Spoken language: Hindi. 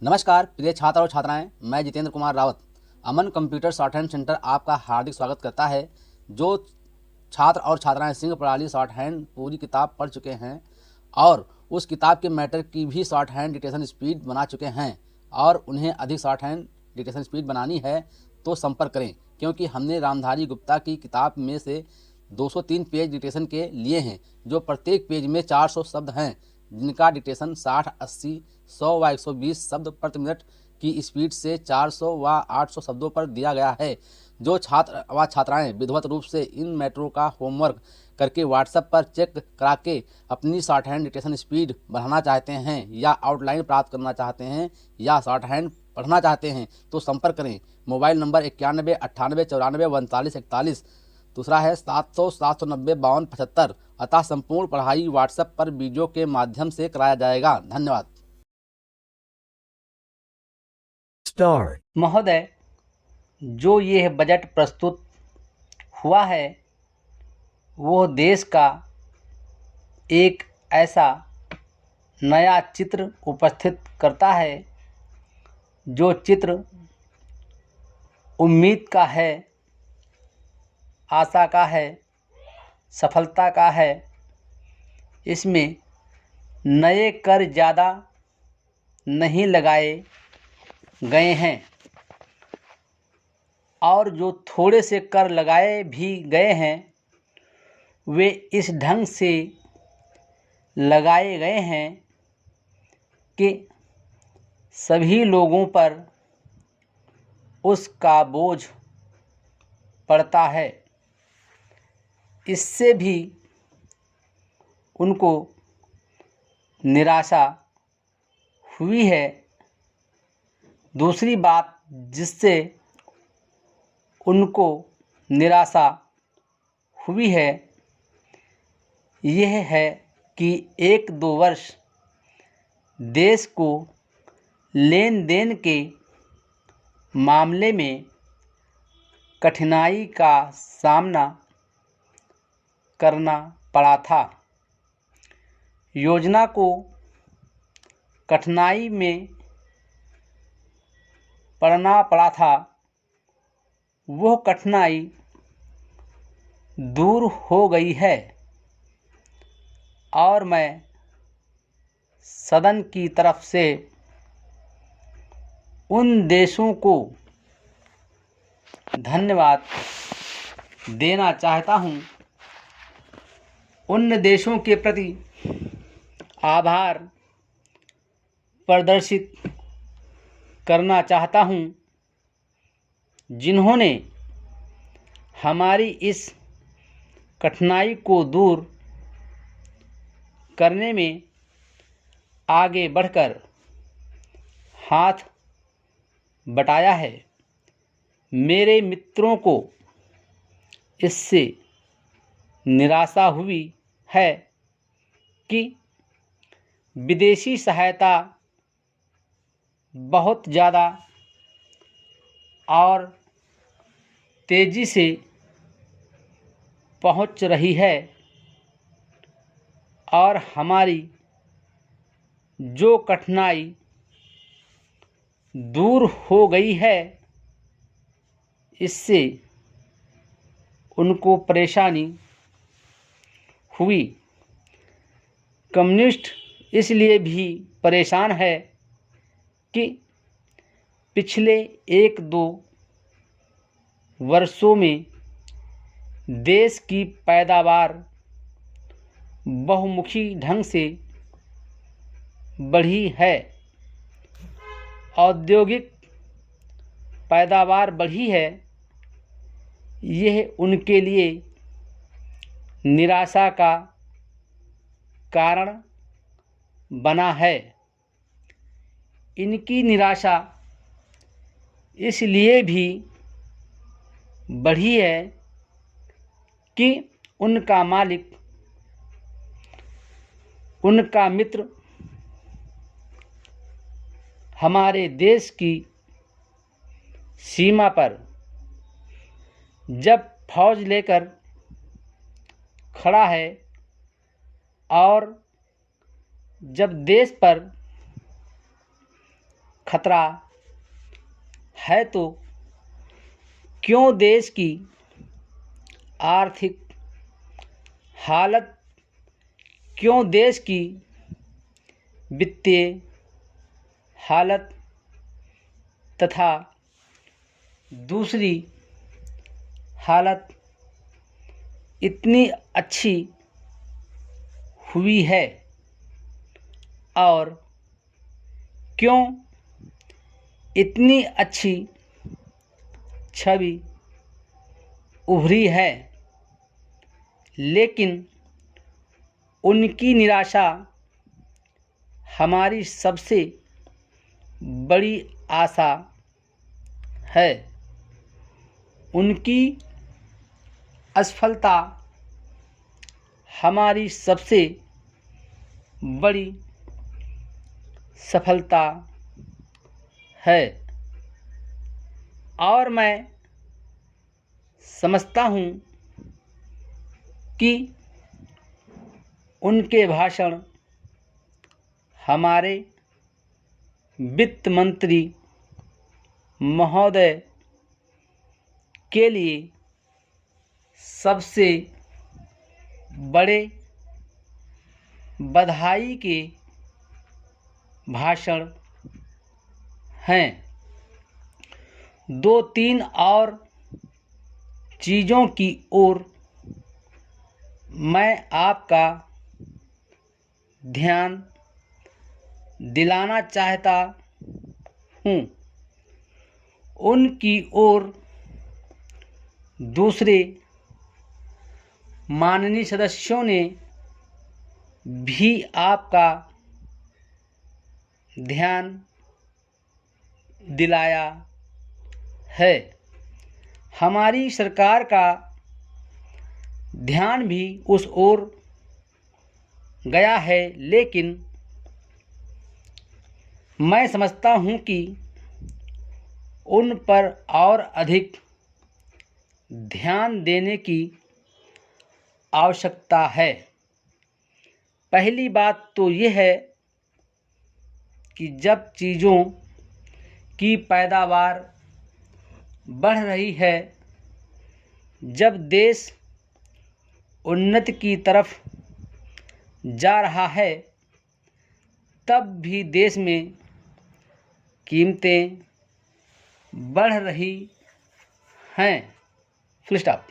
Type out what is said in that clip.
नमस्कार प्रिय छात्र और छात्राएं, मैं जितेंद्र कुमार रावत अमन कंप्यूटर शॉर्ट हैंड सेंटर आपका हार्दिक स्वागत करता है। जो छात्र और छात्राएं सिंह प्रणाली शॉर्ट हैंड पूरी किताब पढ़ चुके हैं और उस किताब के मैटर की भी शॉर्ट हैंड डिक्टेशन स्पीड बना चुके हैं और उन्हें अधिक शॉर्ट हैंड डिक्टेशन स्पीड बनानी है तो संपर्क करें, क्योंकि हमने रामधारी गुप्ता की किताब में से 203 पेज डिक्टेशन के लिए हैं, जो प्रत्येक पेज में 400 शब्द हैं, जिनका डिक्टेशन 60, 80, 100 व 120 शब्द प्रति मिनट की स्पीड से 400 व 800 शब्दों पर दिया गया है। जो छात्र व छात्राएं विधिवत रूप से इन मैटरों का होमवर्क करके व्हाट्सएप पर चेक करा के अपनी शॉर्ट हैंड डिक्टेशन स्पीड बढ़ाना चाहते हैं या आउटलाइन प्राप्त करना चाहते हैं या शॉर्ट हैंड पढ़ना चाहते हैं तो संपर्क करें। Mobile number 91 98 94 39 41। दूसरा है 700 790 52 75। अतः संपूर्ण पढ़ाई व्हाट्सएप पर वीडियो के माध्यम से कराया जाएगा। धन्यवाद। महोदय, जो यह बजट प्रस्तुत हुआ है वो देश का एक ऐसा नया चित्र उपस्थित करता है जो चित्र उम्मीद का है, आशा का है, सफलता का है। इसमें नए कर ज़्यादा नहीं लगाए गए हैं और जो थोड़े से कर लगाए भी गए हैं वे इस ढंग से लगाए गए हैं कि सभी लोगों पर उसका बोझ पड़ता है। इससे भी उनको निराशा हुई है। दूसरी बात जिससे उनको निराशा हुई है यह है कि 1-2 वर्ष देश को लेन देन के मामले में कठिनाई का सामना करना पड़ा था। योजना को कठिनाई में पड़ना पड़ा था, वह कठिनाई दूर हो गई है और मैं सदन की तरफ से उन देशों को धन्यवाद देना चाहता हूँ, उन देशों के प्रति आभार प्रदर्शित करना चाहता हूँ जिन्होंने हमारी इस कठिनाई को दूर करने में आगे बढ़कर हाथ बटाया है। मेरे मित्रों को इससे निराशा हुई है कि विदेशी सहायता बहुत ज़्यादा और तेज़ी से पहुंच रही है और हमारी जो कठिनाई दूर हो गई है इससे उनको परेशानी हुई। कम्युनिस्ट इसलिए भी परेशान है कि पिछले 1-2 वर्षों में देश की पैदावार बहुमुखी ढंग से बढ़ी है, औद्योगिक पैदावार बढ़ी है। यह उनके लिए निराशा का कारण बना है। इनकी निराशा इसलिए भी बढ़ी है कि उनका मालिक, उनका मित्र हमारे देश की सीमा पर जब फौज लेकर खड़ा है और जब देश पर खतरा है तो क्यों देश की आर्थिक हालत, क्यों देश की वित्तीय हालत तथा दूसरी हालत इतनी अच्छी हुई है और क्यों इतनी अच्छी छवि उभरी है, लेकिन उनकी निराशा हमारी सबसे बड़ी आशा है। उनकी असफलता हमारी सबसे बड़ी सफलता है और मैं समझता हूँ कि उनके भाषण हमारे वित्त मंत्री महोदय के लिए सबसे बड़े बधाई के भाषण हैं। 2-3 और चीज़ों की ओर मैं आपका ध्यान दिलाना चाहता हूँ। उनकी ओर दूसरे माननीय सदस्यों ने भी आपका ध्यान दिलाया है। हमारी सरकार का ध्यान भी उस ओर गया है, लेकिन मैं समझता हूँ कि उन पर और अधिक ध्यान देने की आवश्यकता है। पहली बात तो यह है कि जब चीज़ों की पैदावार बढ़ रही है, जब देश उन्नति की तरफ जा रहा है, तब भी देश में कीमतें बढ़ रही हैं। Full stop.